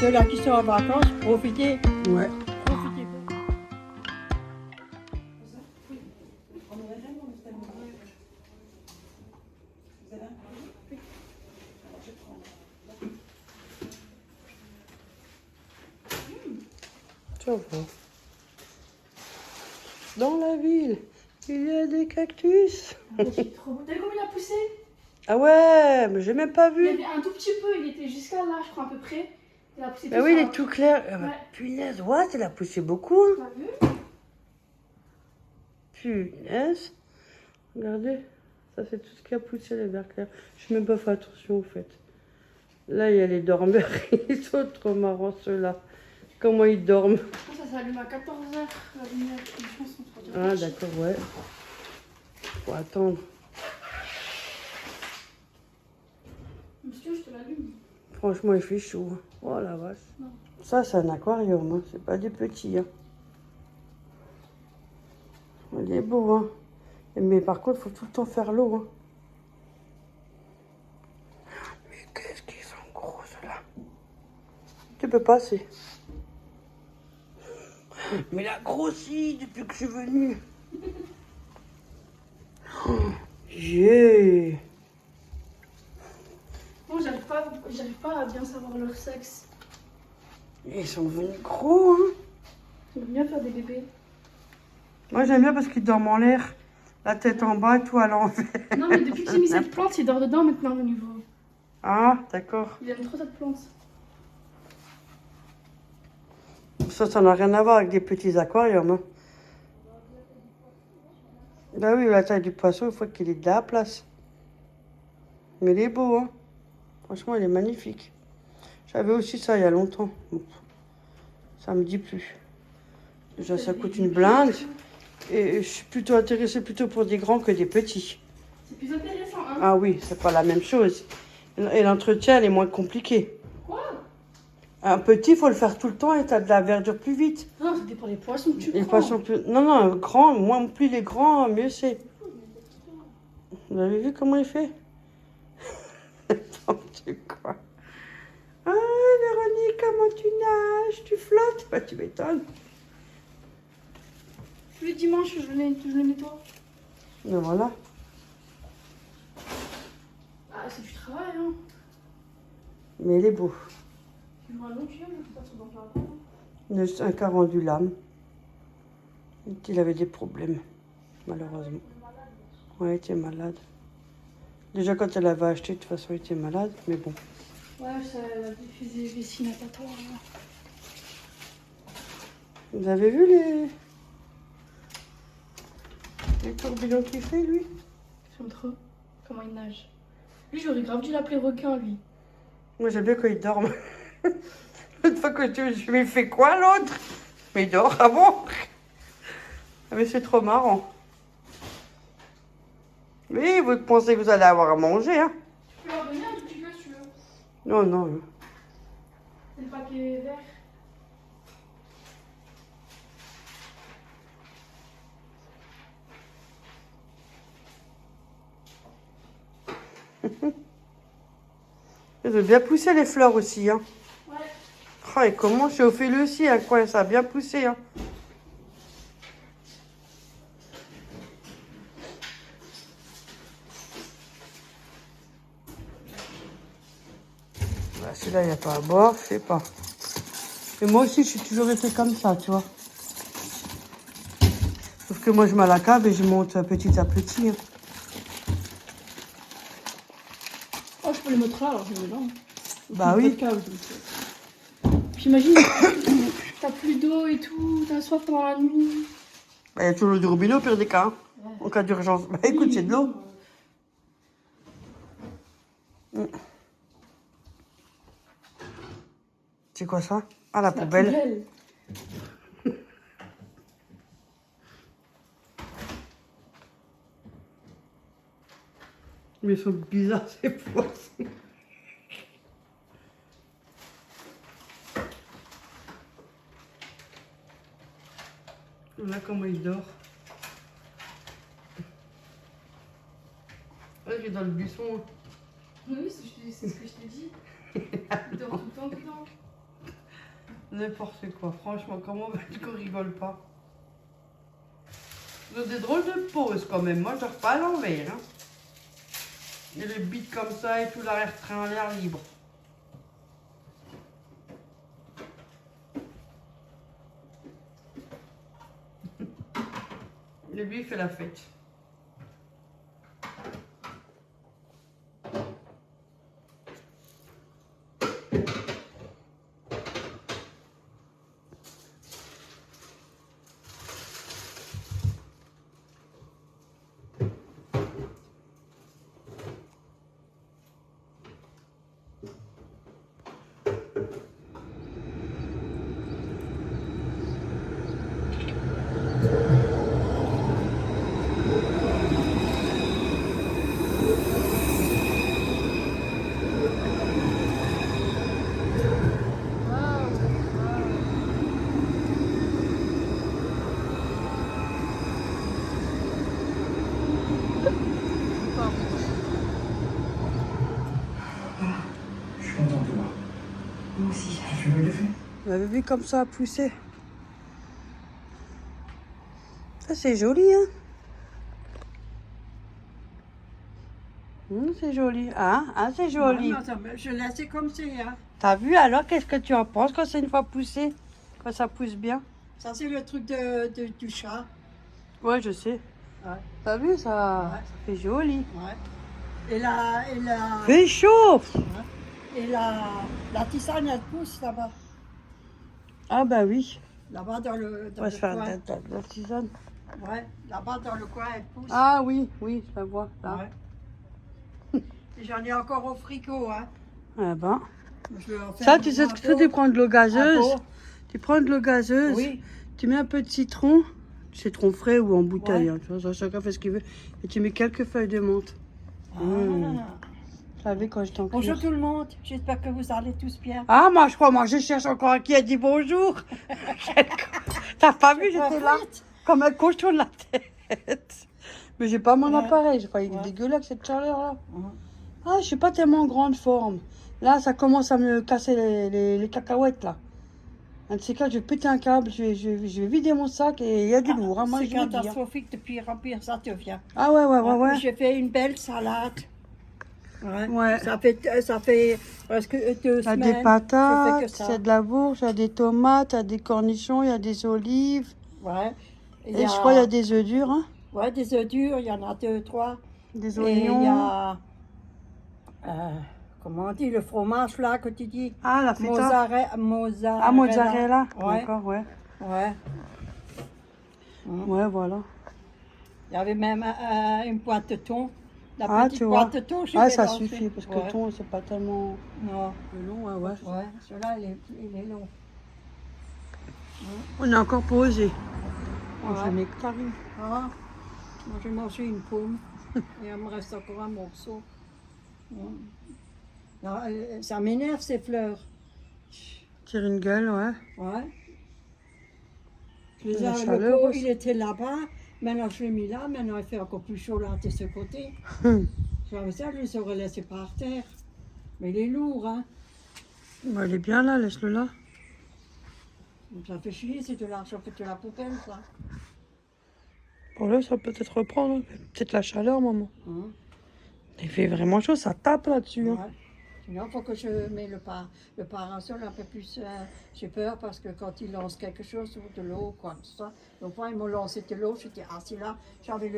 ceux-là qui sont en vacances, profitez. Ouais. Profitez. Ça va. Dans la ville, il y a des cactus. C'est trop beau. T'as vu comment il a poussé? Ah ouais, mais j'ai même pas Il y vu. avait un tout petit peu, il était jusqu'à là, je crois, à peu près. Il a poussé Ah tout oui, il ça. est tout clair. Ah bah, Ouais. punaise, what, il a poussé beaucoup. Hein. T'as vu? Punaise. Regardez, ça c'est tout ce qui a poussé, les verts clairs. Je n'ai même pas fait attention au fait. Là, il y a les dormeurs. Ils sont trop marrants ceux-là. Comment ils dorment. Ça s'allume à 14h, la lumière. Les chansons, Ah d'accord, ouais. Faut attendre. Monsieur, je te l'allume. Franchement, il fait chaud. Hein. Oh la vache. Non. Ça, c'est un aquarium. Hein. C'est pas des petits. Hein. Il est beau. Hein. Mais par contre, il faut tout le temps faire l'eau. Hein. Mais qu'est-ce qu'ils sont gros, ceux-là. Tu peux passer. Mais il a grossi depuis que je suis venue. Yeah. Moi, j'arrive pas à bien savoir leur sexe. Ils sont venus gros, hein. J'aime bien faire des bébés. Moi, j'aime bien parce qu'ils dorment en l'air. La tête en bas, tout à l'envers. Non, mais depuis que j'ai mis cette plante, il dort dedans maintenant, le niveau. Ah, d'accord. Il aime trop cette plante. Ça n'a rien à voir avec des petits aquariums. Hein. Bah oui, la taille du poisson, il faut qu'il ait de la place. Mais il est beau, hein. Franchement, il est magnifique. J'avais aussi ça il y a longtemps. Bon, ça me dit plus. Déjà, ça coûte une blinde. Et je suis plutôt intéressée plutôt pour des grands que des petits. C'est plus intéressant, hein. Ah oui, c'est pas la même chose. Et l'entretien, elle est moins compliquée. Quoi? Un petit, il faut le faire tout le temps et tu as de la verdure plus vite. Non, c'était pour les poissons que tu Les prends. poissons plus... Non, non, un grand, moins plus les grands, mieux c'est. Vous avez vu comment il fait? N'importe quoi. Ah, Véronique, comment tu nages? Tu flottes? Bah, tu m'étonnes. Tous les dimanches, je le nettoie. Mais voilà. Ah, c'est du travail, hein. Mais il est beau. Tu vois un long tuyau, je peux pas se dans la porte. Il a un cas rendu l'âme. Il avait des problèmes, malheureusement. Ouais, il était malade. Déjà, quand elle avait acheté, de toute façon, il était malade, mais bon. Ouais, ça a diffusé des vessie natatoire. Vous avez vu les tourbillons qu'il fait, lui? J'aime trop comment il nage. Lui, j'aurais grave dû l'appeler requin, lui. Moi, j'aime bien quand il dorme. Une fois que je lui fais quoi, l'autre? Mais il dort, ah bon? Ah, mais c'est trop marrant. Oui, vous pensez que vous allez avoir à manger, hein? Tu peux leur donner un tout petit peu si tu veux. Non, non. C'est le paquet vert. Ils ont bien poussé les fleurs aussi, hein? Ouais. Oh, et comment chauffer-le aussi, hein? Quoi, ça a bien poussé, hein? Bah, celui-là, il n'y a pas à boire, je sais pas. Et moi aussi, je suis toujours restée comme ça, tu vois. Sauf que moi, je mets à la cave et je monte petit à petit. Hein. Oh, je peux les mettre là, alors je les mets là. Bah oui. Puis imagine, t'as plus d'eau et tout, t'as soif pendant la nuit. Bah, il y a toujours du robinet au pire des cas, hein, Ouais. en cas d'urgence. Bah écoute, c'est de l'eau. C'est quoi ça? Ah, la poubelle. Mais ils sont bizarres, ces poissons. Là, comment il dort. Ah, il est dans le buisson. Oui, c'est ce que je t'ai dit. Il dort tout le temps dedans. N'importe quoi, franchement, comment veux-tu qu'on rigole pas? Ils ont des drôles de poses quand même, moi je dors pas à l'envers. Hein. Et les bites comme ça et tout l'arrière-train à l'air libre. Et lui il fait la fête. Moi aussi. Tu veux le faire? Vous avez vu comme ça a poussé? Ça c'est joli, hein? C'est joli. Ah, c'est joli. Non, je laisse comme c'est. Hein. T'as vu alors? Qu'est-ce que tu en penses quand c'est une fois poussé? Quand ça pousse bien? Ça, c'est le truc du chat. Ouais, je sais. Ouais. T'as vu ça? Ouais. Ça fait joli. Ouais. Et Fait chaud! la tisane, elle pousse là-bas. Ah bah oui. Là-bas dans On va le se faire coin. de la tisane. Ouais, là-bas dans le coin, elle pousse. Ah oui, oui, je la vois. Là. Ouais. Et j'en ai encore au frigo, hein. Ah ben. Je vais en faire Ça, tu sais ce que tu fais? Tu prends de l'eau gazeuse. Un pot. Tu prends de l'eau gazeuse. Oui. Tu mets un peu de citron frais ou en bouteille. Ouais. Hein, tu vois, chacun fait ce qu'il veut. Et tu mets quelques feuilles de menthe. Ah. Je savais quand j'étais en cours. Bonjour tout le monde, j'espère que vous allez tous bien. Ah, moi, je crois, je cherche encore un qui a dit bonjour. T'as pas vu, j'étais là, comme un cochon de la tête. Mais j'ai pas mon Ouais. appareil, j'ai failli Ouais. dégueuler avec cette chaleur-là. Ouais. Ah, je suis pas tellement en grande forme. Là, ça commence à me casser les cacahuètes, là. Un de ces cas, je vais péter un câble, je vais vider mon sac et il y a du lourd, hein, moi, C'est je veux dire. catastrophique, de pire en pire, ça devient. Ah ouais. J'ai fait une belle salade. Ouais. Ouais. Ça fait presque 2 Il y a semaines. des patates, je fais que ça. il y a de la bourge, il y a des tomates, il y a des cornichons, il y a des olives. Ouais. Et je crois qu'il y a des œufs durs, hein. Ouais, des œufs durs, il y en a 2, 3. Des Et oignons. il y a... comment on dit, le fromage là que tu dis? Ah, la feta. Mozzarella. Ah, mozzarella. Ouais. D'accord, ouais. Ouais. Ouais, voilà. Il y avait même une boîte de thon. La Ah, petite tu vois. boîte de thon, j'ai Ah, ça mélangé. suffit, parce que Ouais. le thon, c'est pas tellement Non. long, ouais. Ouais, celui-là, il est long. On est encore posé. On Ouais. fait mes carrés. Ah, moi j'ai mangé une pomme et il me reste encore un morceau. Non, ça m'énerve ces fleurs. Tire une gueule, ouais. Ouais. La Le chaleur pot, aussi. il était là-bas. Maintenant je l'ai mis là. Maintenant il fait encore plus chaud là de ce côté. J'avais ça, je les aurais laissés par terre. Mais il est lourd, hein. Bah, il est bien là, laisse-le là. Ça fait chier, c'est de l'argent que tu la poubelle, ça. Bon, là, ça va peut-être reprendre. Peut-être la chaleur, maman. Hein? Il fait vraiment chaud, ça tape là-dessus. Hein. Ouais. Sinon, il faut que je mette le parasol un peu plus. J'ai peur parce que quand ils lancent quelque chose ou de l'eau, quoi, tout ça. Donc, moi, ils m'ont lancé de l'eau. J'étais assis là. J'avais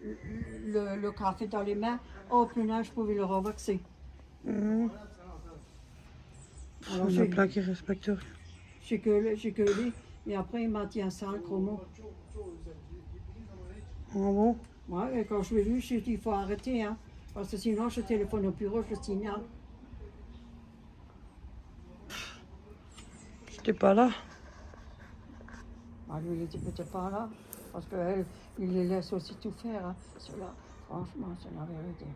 le café dans les mains. Oh, punaise, je pouvais le renverser. Mmh. Alors, Il y en a plein qui respectent rien. j'ai gueulé. Et après, il m'a dit un sale gros mot. Ah bon? Ouais, et quand je l'ai vu, j'ai dit il faut arrêter. Hein, parce que sinon, je téléphone au bureau, je le signale. J'étais pas là. Ah, lui, il était peut-être pas là, parce qu'il les laisse aussi tout faire, hein. Ceux-là, franchement, c'est la vérité.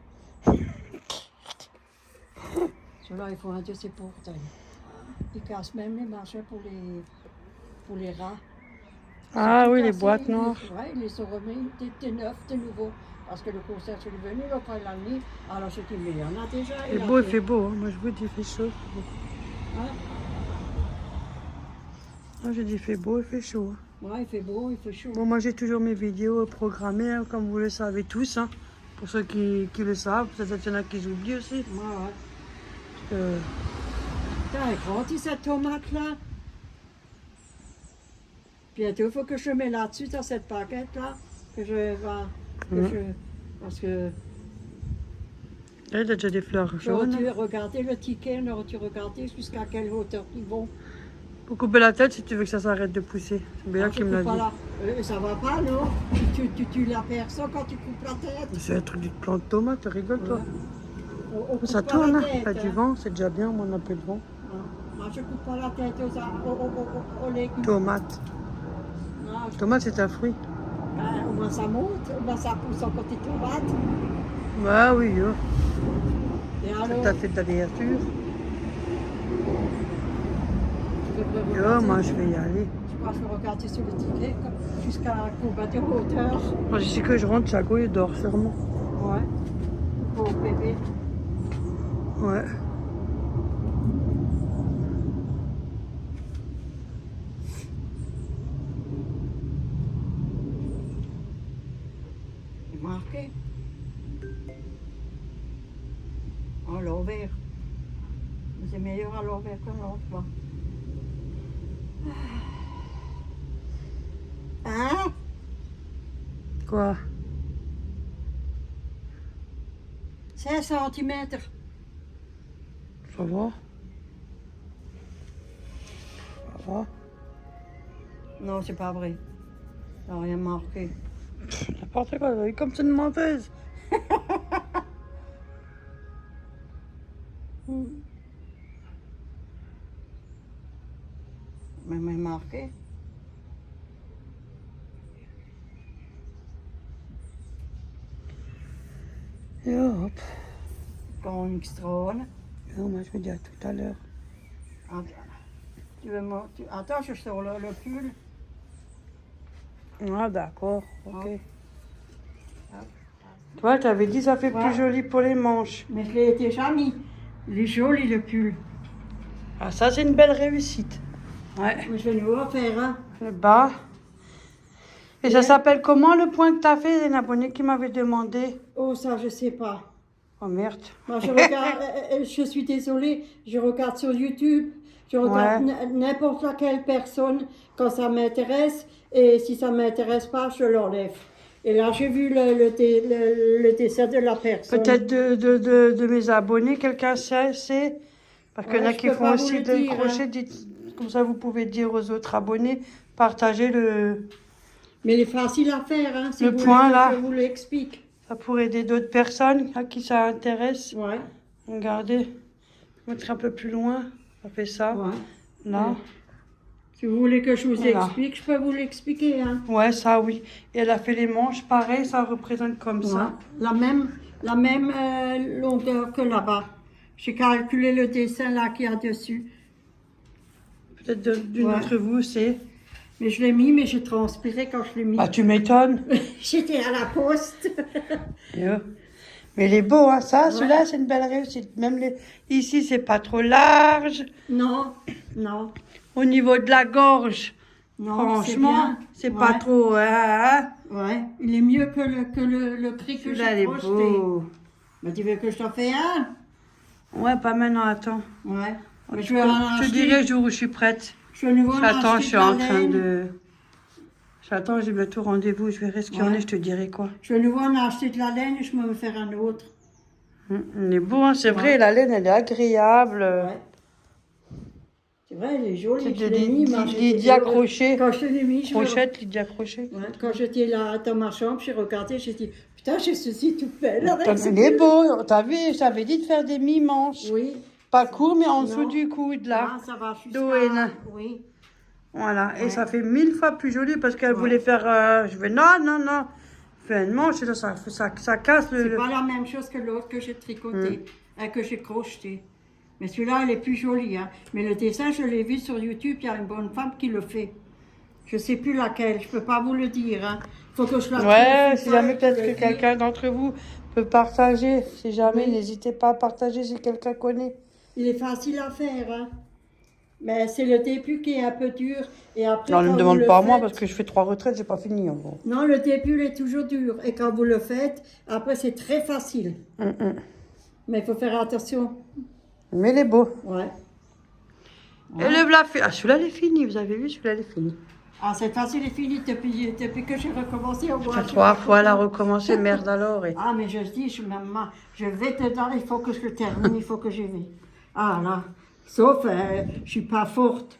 Ceux-là, il faut un de ces portails. Ils cassent même les marchés pour les rats. Ah Tout oui, les cassé, boîtes noires. Ouais, ils les ont remis des neufs, de nouveau. Parce que le concert, je suis venu, là, quand il l'a mis, alors j'ai dit, mais il y en a déjà. Il fait beau, hein. Moi je vous dis, il fait chaud. Hein? Ah, j'ai dit, il fait beau, il fait chaud. Ouais, il fait beau, il fait chaud. Bon, moi, j'ai toujours mes vidéos programmées, hein, comme vous le savez tous. Hein, pour ceux qui le savent, peut-être qu'il y en a qui oublient aussi. Ouais, ouais. Euh, Putain, elle grandit cette tomate-là. Bientôt, il faut que je mette là-dessus, dans cette paquette-là. Que je vais... Parce que... là, il a déjà des fleurs jaunes. J'aurais dû regarder le ticket, on aurait dû regarder jusqu'à quelle hauteur ils vont. Faut couper la tête si tu veux que ça s'arrête de pousser. C'est bien qui me l'a dit. Ça va pas, non? Tu la personne quand tu coupes la tête. C'est un truc de plante de tomate, rigole toi. On Ça coupe pas tourne, la hein. tête, T'as du vent, c'est déjà bien, moi on a peu de vent. Moi, je coupe pas la tête aux légumes. Tomate. Non, Tomate, c'est un fruit. au moins ça monte, au moins ça pousse en côté tomate. Bah oui, oh. Et alors, T'as fait de la verture. je devrais Yo, regarder- moi je vais y aller. Je crois que je vais regarder sur le ticket jusqu'à combien de hauteur. Moi, je sais que je rentre, Chaco, il dort sûrement. Ouais. Pour bébé. Ouais. C'est marqué. À l'envers. C'est meilleur à l'envers que l'autre. Hein? Quoi? 5 cm. Ça va? Ça va? Non, c'est pas vrai. Ça n'a rien marqué. N'importe quoi, comme c'est une menteuse. Mais marqué. Et hop. Quand on extrône. Non, moi je me dis à tout à l'heure. Attends, je sors le pull. Ah d'accord, ok. Ah. Toi, t'avais dit ça fait Ouais. plus joli pour les manches. Mais je l'ai déjà mis. Il est joli le pull. Ah ça c'est une belle réussite. Ouais. Mais je vais nous refaire, hein. Le bas. Et ça s'appelle comment le point que t'as fait? Il y a un abonné qui m'avait demandé. Oh, ça, je sais pas. Oh merde. Moi, je regarde, je suis désolée, je regarde sur YouTube, je regarde n'importe laquelle personne quand ça m'intéresse, et si ça m'intéresse pas, je l'enlève. Et là, j'ai vu le dessin de la personne. Peut-être de mes abonnés, quelqu'un sait. Parce qu'il y en a Ouais, je qui peux font pas aussi vous le des dire, crochets. Comme ça, vous pouvez dire aux autres abonnés, partagez le... Mais il est facile à faire, hein, si Le vous point, voulez que là. je vous l'explique. Ça pourrait aider d'autres personnes à qui ça intéresse. Ouais, Regardez, je vais mettre un peu plus loin. Ça fait ça. ouais. Là. Si vous voulez que je vous Voilà. explique, je peux vous l'expliquer, hein. Ouais, ça oui. Et elle a fait les manches, pareil, ça représente comme ça. La même longueur que là-bas. J'ai calculé le dessin là qu'il y a dessus. Peut-être d'une Ouais. d'entre vous, c'est... Mais je l'ai mis, mais j'ai transpiré quand je l'ai mis. Bah, tu m'étonnes. J'étais à la poste. Mais il est beau, hein, ça. Celui-là, c'est une belle réussite. Même ici, c'est pas trop large. Non, non, Au niveau de la gorge, non, franchement, c'est pas Ouais. trop... Hein. Ouais, il est mieux que le prix que Celui-là, il j'ai est projeté. beau. Mais tu veux que je t'en fasse un? Ouais, pas maintenant, attends. Ouais. Mais Je je vais en te acheter. dirai le jour où je suis prête. Je vais nouveau en J'attends, je acheter suis de la en train laine. de... J'attends, j'ai bientôt rendez-vous. Je verrai ce qu'il y en a, je te dirai quoi. Je vais nouveau en acheter de la laine et je vais me faire un autre. Il est beau, hein, c'est vrai, la laine, elle est agréable. Ouais. C'est vrai, elle est jolie. C'est je de l'ai mis, moi, j'étais Lydia heureuse. Crochet. Quand je l'ai mis, je me- Crochette, Lydia Crochet. Ouais, quand j'étais là dans ma chambre, j'ai regardé, j'ai dit, putain, j'ai ceci tout belle avec ce Il est pull. beau, t'as vu, je t'avais dit de faire des mi-manches. Oui. Pas court, mais en Non. dessous du coude, là. Ah, ça va jusqu'à... Douane. Oui. Voilà, et Ouais. ça fait 1000 fois plus joli parce qu'elle Ouais. voulait faire... je vais, non, fais une manche, et là, ça casse C'est le... pas la même chose que l'autre que j'ai tricoté, que j'ai crocheté. Mais celui-là, elle est plus jolie. Hein. Mais le dessin, je l'ai vu sur YouTube, il y a une bonne femme qui le fait. Je sais plus laquelle, je peux pas vous le dire. Hein. Faut que je la Ouais, trouve, si ça, jamais je peut-être le que dis. quelqu'un d'entre vous peut partager. Si jamais, Oui. n'hésitez pas à partager si quelqu'un connaît. Il est facile à faire. Hein. Mais c'est le début qui est un peu dur. Et après, Non, ne quand me vous demande le pas à moi faites- parce que je fais 3 retraites, j'ai pas fini en gros. Non, le début il est toujours dur. Et quand vous le faites, après, c'est très facile. Mais il faut faire attention. Mais il est beau. Ouais. Et le blas fait. Ah, celui-là, il est fini, vous avez vu, celui-là, il est fini. Ah, cette facile est finie depuis que j'ai recommencé. Au moins, J'ai 3 fois la recommencer, merde alors. Et... Ah, mais je dis, maman, je vais te donner, il faut que je le termine, il faut que j'y vais. Ah là, sauf, je suis pas forte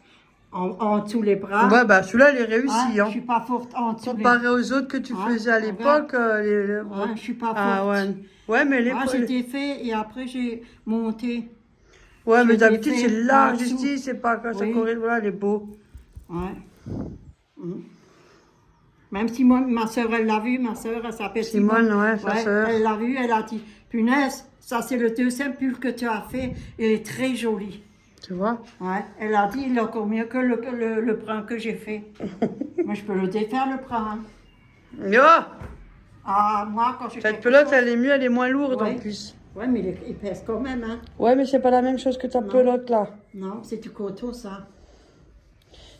en dessous les bras. Ouais, bah celui-là, il est réussi. Ah, Hein. je suis pas forte en dessous les Comparé aux autres que tu Ah, faisais à l'époque, Ouais, je suis pas forte. Ah ouais. Ouais, mais les Ah, j'étais fait et après j'ai monté. Ouais, mais j'ai d'habitude, fait c'est large en dessous. ici, c'est pas comme ça. Oui. Voilà, il est beau. Ouais. Même si moi, ma soeur, elle l'a vu, ma soeur, elle s'appelle Simone, ouais, sa sœur. Elle l'a vu, elle a dit, punaise, ça c'est le deuxième pull que tu as fait, il est très joli. Tu vois? Ouais, elle a dit, il est encore mieux que le brun que j'ai fait. Moi, je peux le défaire, le brun. Yo! Ah, moi, quand j'ai Cette quelque pelote, chose- elle est mieux, elle est moins lourde Ouais. en plus. Ouais, mais il pèse quand même, hein. Ouais, mais c'est pas la même chose que ta Non. pelote là. Non, c'est du coton, ça.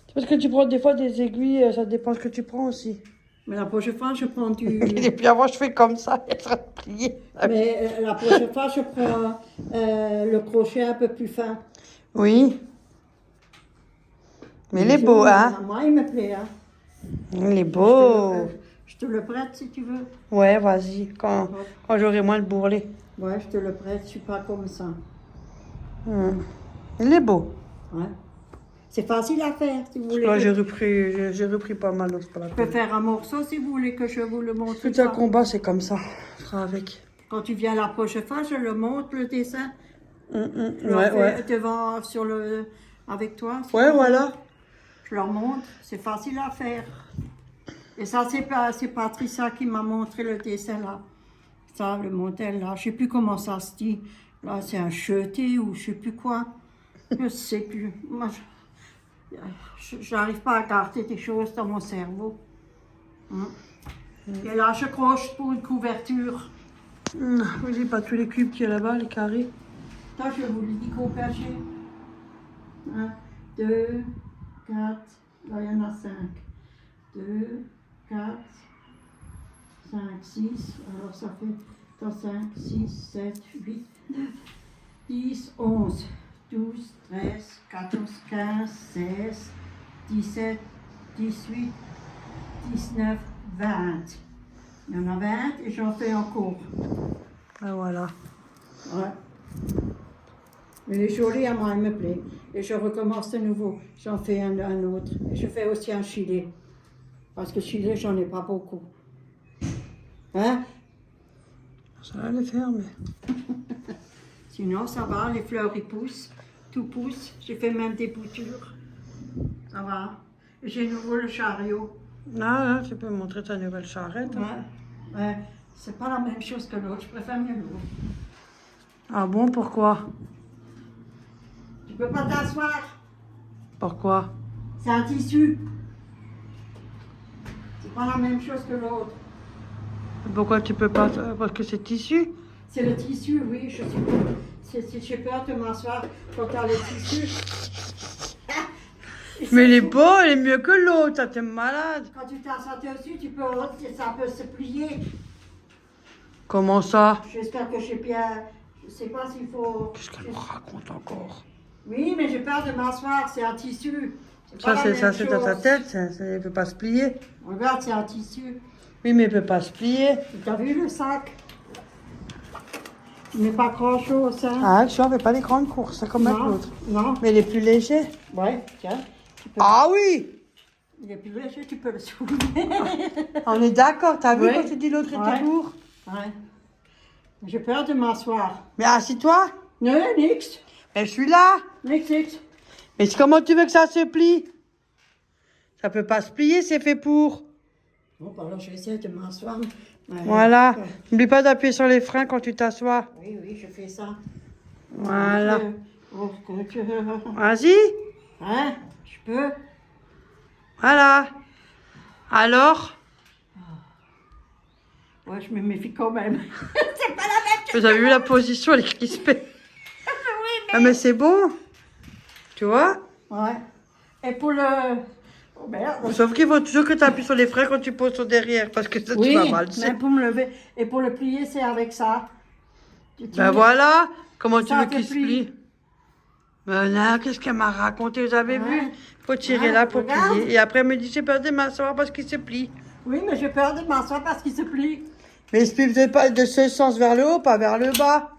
C'est parce que tu prends des fois des aiguilles, ça dépend ce que tu prends aussi. Mais la prochaine fois, je prends du... Et puis avant, je fais comme ça, elle sera pliée. Mais la prochaine fois, je prends le crochet un peu plus fin. Oui. Mais il est beau, hein? Moi, il me plaît, hein. Il est beau. Je te le prête si tu veux. Ouais, vas-y, quand j'aurai moins le bourrelet. Ouais, je te le prête, je suis pas comme ça. Il est beau. Ouais. C'est facile à faire si vous voulez. Là, que- j'ai repris pas mal, donc c'est pas la Je peux peine. faire un morceau si vous voulez que je vous le montre. Tout un combat, c'est comme ça. On fera avec. Quand tu viens la prochaine fois, je le montre, le dessin. Je le Ouais, fais ouais. devant, avec toi. si Ouais, tu veux. voilà. Je leur montre, c'est facile à faire. Et ça, c'est Patricia qui m'a montré le dessin là. Ça, le modèle là. Je sais plus comment ça se dit. Là, c'est un jeté ou je sais plus quoi. Je sais plus. Moi, je n'arrive pas à garder des choses dans mon cerveau. Et là, je croche pour une couverture. Oui, pas tous les cubes qu'il y a là-bas, les carrés. Là, je vous le dis qu'au perché. 1, 2, 4, là, il y en a 5. 2, 4, 5, 6. Alors, ça fait 5, 6, 7, 8, 9, 10, 11, 12, 13, 14, 15, 16, 17, 18, 19, 20. Il y en a 20 et j'en fais encore. Ah, voilà. Ouais. Mais les jolis, à moi, ils me plaît. Et je recommence de nouveau. J'en fais un autre. Et je fais aussi un gilet. Parce que gilet, j'en ai pas beaucoup. Hein? Ça va le faire, mais... Sinon, ça va. Les fleurs, ils poussent. Tout pousse. J'ai fait même des boutures. Ça va. Et j'ai nouveau le chariot. Ah, là, tu peux montrer ta nouvelle charrette. Hein. Ouais. Ouais. C'est pas la même chose que l'autre. Je préfère mieux l'autre. Ah bon, pourquoi? Tu peux pas t'asseoir. Pourquoi? C'est un tissu. C'est pas la même chose que l'autre. Pourquoi tu peux pas? Parce que c'est tissu. C'est le tissu, oui, je suis. J'ai peur de m'asseoir quand t'as le tissu. Mais il est beau, il est mieux que l'autre, ça t'es malade. Quand tu t'assois dessus, ça peut se plier. Comment ça? J'espère que j'ai bien. Je sais pas s'il faut. Qu'est-ce qu'elle me raconte encore? Oui, mais j'ai peur de m'asseoir, c'est un tissu. Ça, pas la c'est même dans ta chose. tête, ça ne peut pas se plier. Regarde, c'est un tissu. Oui, mais il peut pas se plier. T'as vu le sac? Il n'est pas grand chose, hein? Ah, tu vois, fait pas les grandes courses, c'est comme avec Non, l'autre. non. Mais il est plus léger. Ouais, tiens. Tu peux- Ah oui! Il est plus léger, tu peux le soulever. On est d'accord, t'as vu Ouais. quand tu dis l'autre était Ouais. lourd? Ouais. J'ai peur de m'asseoir. Mais assis-toi. Non, nix. Mais je suis là. Nix. Mais comment tu veux que ça se plie? Ça peut pas se plier, c'est fait pour. Bon, bah alors j'essaie de m'asseoir. Ouais. Voilà. N'oublie pas d'appuyer sur les freins quand tu t'assois. Oui, oui, je fais ça. Voilà. Oh, que tu... Vas-y. Hein? Je peux? Voilà. Alors? Ouais, je me méfie quand même. C'est pas la même chose. Vous avez vu la position, elle est crispée. Ah, mais c'est bon. Tu vois? Ouais. Et pour le... Oh, merde. Sauf qu'il faut toujours que tu appuies sur les freins quand tu poses sur derrière, parce que ça, tu Oui, vas mal. tu sais. même pour me lever. Et pour le plier, c'est avec ça. Ben voilà, comment tu Ça veux te qu'il se plie. plie? Ben là, qu'est-ce qu'elle m'a raconté, vous avez Ouais. vu? Faut tirer Ouais, là pour regarde. plier. Et après, elle me dit, j'ai peur de m'asseoir parce qu'il se plie. Oui, mais j'ai peur de m'asseoir parce qu'il se plie. Mais il se plie peut-être pas de ce sens vers le haut, pas vers le bas.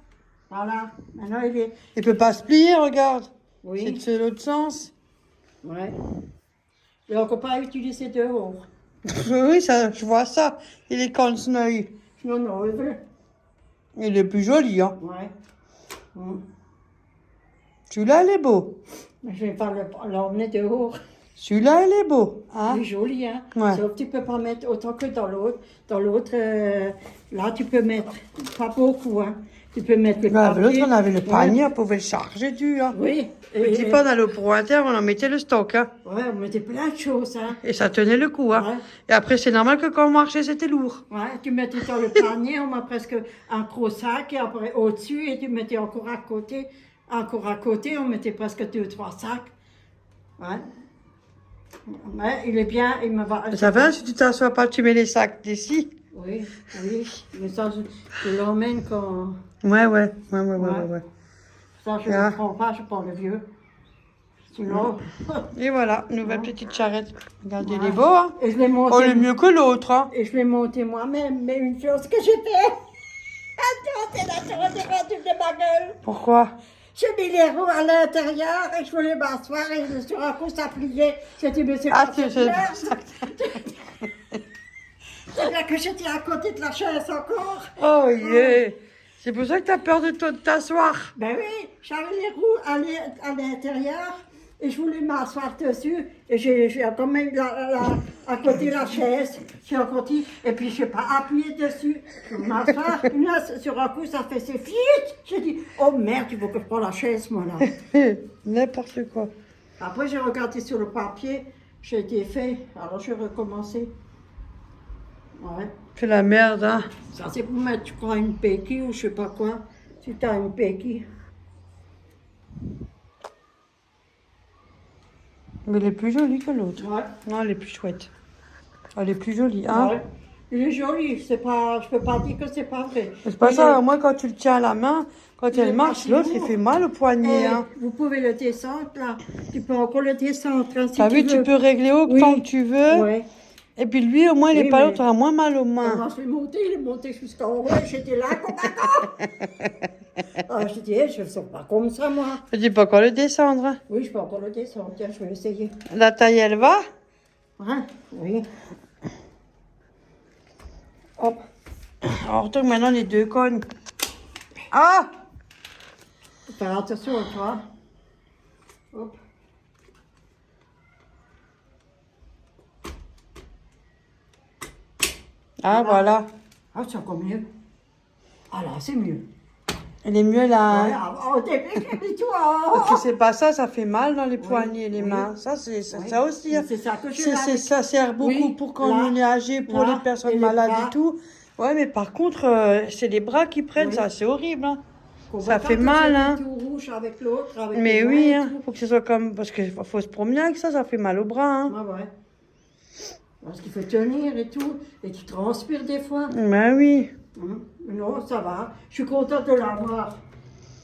Voilà. Maintenant, il est... Il peut pas se plier, regarde. Oui. C'est de l'autre sens. Ouais. Et on ne peut pas utiliser dehors. Oui, ça, je vois ça. Il est consneuil. Non, non, il veut. Il est plus joli, hein. Ouais. Celui-là, il est beau. Mais je ne vais pas l'emmener dehors. Celui-là, il est beau. Hein? Il est joli, hein. Ouais. Sauf que tu ne peux pas mettre autant que dans l'autre. Dans l'autre, là, tu peux mettre pas beaucoup, hein. Tu peux mettre le L'autre, papier. on avait le Ouais. panier, on pouvait le charger du, hein. Oui. Je dis pas d'aller au pointeur, on en mettait le stock, hein. Ouais, on mettait plein de choses, hein. Et ça tenait le coup, hein. Ouais. Et après, c'est normal que quand on marchait, c'était lourd. Ouais, tu mettais dans le panier, on met presque un gros sac, et après au-dessus, et tu mettais encore à côté, on mettait presque 2 ou 3 sacs. Ouais. Ouais, il est bien, il me va. Ça va, si tu t'assois pas, tu mets les sacs d'ici. Oui, oui, mais ça, je l'emmène quand. Ouais. Ouais. Ça, je ne Ah. le prends pas, je prends le vieux. Sinon. Et voilà, nouvelle petite charrette. Regardez, il Ouais. est beau, hein. Et je l'ai monté. Oh, il est mieux que l'autre, hein. Et je l'ai monté moi-même, mais une chose que j'ai fait. Attends, c'est la chose de ma gueule. Pourquoi? J'ai mis les roues à l'intérieur et je voulais m'asseoir et sur un coup ça pliait. J'ai dit, mais c'est Ah, pas c'est cette merde. C'est là que j'étais à côté de la chaise encore. Oh, yeah. C'est pour ça que t'as peur de t'asseoir. Ben oui, j'avais les roues à l'intérieur et je voulais m'asseoir dessus. Et j'ai quand même à côté de la chaise. J'ai encore dit, et puis je n'ai pas appuyé dessus. Je m'asseoir. Sur un coup, ça fait c'est vite. J'ai dit, oh merde, il faut que je prenne la chaise, moi là. N'importe quoi. Après, j'ai regardé sur le papier, j'ai été fait, alors j'ai recommencé. Ouais. C'est la merde, hein. Ça, c'est pour mettre, je crois, une béquille ou je sais pas quoi. Si tu as une béquille. Mais il est plus joli que l'autre. Ouais. Non, elle est plus chouette. Elle est plus jolie, hein. Ouais. Il est joli, c'est pas, je peux pas dire que c'est pas vrai. C'est pas Il ça, est- moi quand tu le tiens à la main, quand Il est elle marche, pas l'autre si il lourd. fait mal au poignet. Eh, Hein. vous pouvez le descendre là. Tu peux encore le descendre hein, si T'as vu, tu veux. peux régler Oui. autant que tu veux. Ouais. Et puis lui, au moins, il est Oui, pas mais- l'autre, aura moins mal aux mains. Comment je l'ai monté, il est monté jusqu'en haut et j'étais là comme un con. Ah, je dis, je ne sors pas comme ça moi. Je dis pas quoi le descendre. Hein. Oui, je peux encore le descendre, tiens, je vais essayer. La taille, elle va. Hein? Oui. Hop. Alors, retourne maintenant les deux cônes. Ah! Faut faire attention, toi. Hop. Ah, voilà. Ah, c'est encore mieux. Ah là, c'est mieux. Elle est mieux là. Ouais, Hein. au début, j'ai dit, Parce toi. que c'est pas ça, ça fait mal dans les poignets, les oui. mains. Ça, c'est Oui. ça aussi. Hein. C'est ça que je C'est, ça sert beaucoup Oui, pour quand là, on est âgé, pour là, les personnes et les malades bras. et tout. Ouais, mais par contre, c'est les bras qui prennent, Oui. ça, c'est horrible. Hein. Qu'on ça voit fait pas que mal, j'ai hein. mis tout rouge avec l'autre, avec Mais les mains oui, et hein, tout. faut que ce soit comme. Parce qu'il faut se promener avec ça fait mal au bras. Hein. Ah ouais. Parce qu'il faut tenir et tout. Et tu transpires des fois. Ben oui. Non, ça va. Je suis contente de l'avoir.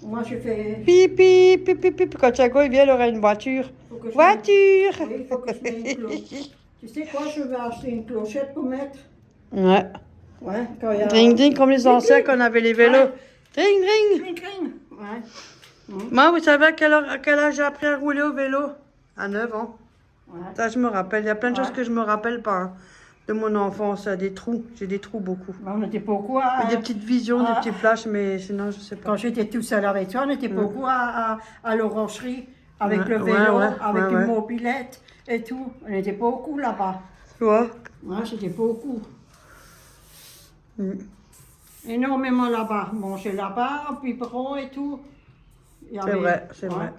Moi, je fais. Pipi, pipi, pipi. Quand Thiago il vient, il aura une voiture. Faut que je Voiture! Oui, il faut que je mette une clochette. Tu sais quoi, je vais acheter une clochette pour mettre. Ouais. Ouais, quand il y a. Dring, dring, comme les anciens quand on avait les vélos. Ouais. Dring, dring. Cling, cling. Ouais. Moi, vous savez à quel âge j'ai appris à rouler au vélo? À 9 ans. Ouais. Ça, je me rappelle. Il y a plein de choses Ouais. que je me rappelle pas. Hein. De mon enfance, des trous. J'ai des trous beaucoup. On était beaucoup à. Et des petites visions, Ah. des petits flashs, mais sinon, je sais pas. Quand j'étais tout seul avec toi, on était beaucoup à l'orangerie, avec Ouais, le ouais, vélo, ouais, avec ouais, une ouais. mobilette et tout. On était beaucoup là-bas. Tu vois? Moi, j'étais beaucoup. Mm. Énormément là-bas. Manger là-bas, au biberon et tout. Il y C'est avait- vrai, c'est Ouais. vrai.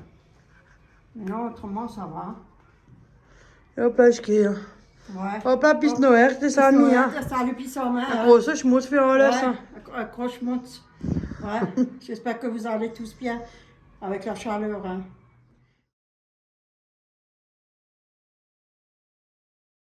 Non, autrement, ça va. Hop là, je gehe. Ouais. Hop là, bis nachher, das ist nie. Ja. Salut, bis demain. Ein großer Schmutz für alles. Ouais, Hein. un gros schmutz. Ouais. J'espère que vous allez tous bien avec la chaleur. Hein.